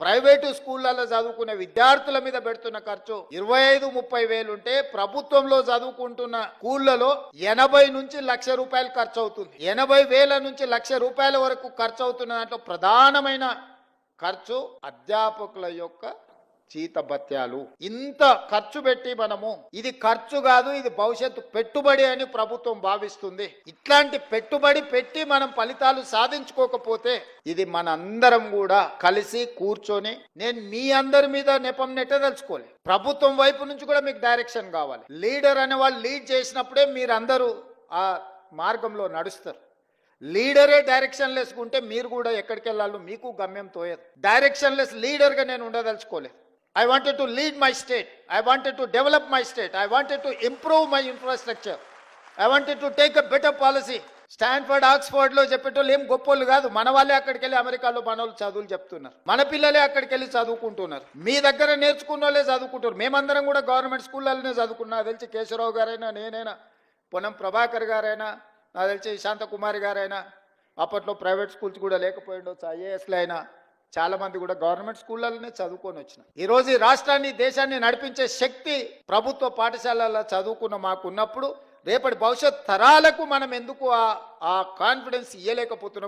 Private స్కూళ్ళలో చదువుకునే విద్యార్థుల మీద పెడుతున్న ఖర్చు 25-30 వేలు ఉంటే ప్రభుత్వంలో చదువుకుంటున్న స్కూళ్లలో 80 నుంచి 1,00,000 రూపాయలు ఖర్చు అవుతుంది. 80,000 నుంచి 1,00,000 రూపాయల వరకు ఖర్చు అవుతున్న దాంట్లో ప్రధానమైన ఖర్చు అధ్యాపకుల యొక్క జీతభత్యాలు. ఇంత ఖర్చు పెట్టి మనము ఇది ఖర్చు కాదు, ఇది భవిష్యత్తు పెట్టుబడి అని ప్రభుత్వం భావిస్తుంది. ఇట్లాంటి పెట్టుబడి పెట్టి మనం ఫలితాలు సాధించుకోకపోతే ఇది మన అందరం కూడా కలిసి కూర్చొని, నేను మీ అందరి మీద నెపం నెట్టదలుచుకోలే, ప్రభుత్వం వైపు నుంచి కూడా మీకు డైరెక్షన్ కావాలి. లీడర్ అనే వాళ్ళు లీడ్ చేసినప్పుడే మీరందరూ ఆ మార్గంలో నడుస్తారు. లీడరే డైరెక్షన్ లెస్ ఉంటే మీరు కూడా ఎక్కడికి వెళ్ళాలో మీకు గమ్యం తోయదు. డైరెక్షన్ లెస్ లీడర్గా నేను ఉండదలుచుకోలేదు. I wanted to lead my state. I wanted to develop my state. I wanted to improve my infrastructure. I wanted to take a better policy. Stanford, ఆక్స్ఫర్డ్లో చెప్పేటోళ్ళు ఏం గొప్పోళ్ళు కాదు. మన వాళ్ళే అక్కడికి వెళ్ళి అమెరికాలో మన వాళ్ళు చదువులు చెప్తున్నారు. మన పిల్లలే అక్కడికి వెళ్ళి చదువుకుంటున్నారు. మీ దగ్గర నేర్చుకున్న వాళ్ళే చదువుకుంటున్నారు. మేమందరం కూడా గవర్నమెంట్ స్కూళ్ళలోనే చదువుకున్నా. నాకు తెలిసి కేశవరావు గారైనా, నేనైనా, పొన్నం ప్రభాకర్ గారైనా, నాకు తెలిసి శాంతకుమారి గారైనా, అప్పట్లో ప్రైవేట్ స్కూల్స్ కూడా లేకపోయిండొచ్చు, ఐఏఎస్లో అయినా చాలా మంది కూడా గవర్నమెంట్ స్కూళ్ళలోనే చదువుకొని వచ్చిన. ఈరోజు ఈ రాష్ట్రాన్ని, దేశాన్ని నడిపించే శక్తి ప్రభుత్వ పాఠశాలల్లో చదువుకున్న మాకు ఉన్నప్పుడు రేపటి భవిష్యత్ తరాలకు మనం ఎందుకు ఆ కాన్ఫిడెన్స్ ఇవ్వలేకపోతున్నాం?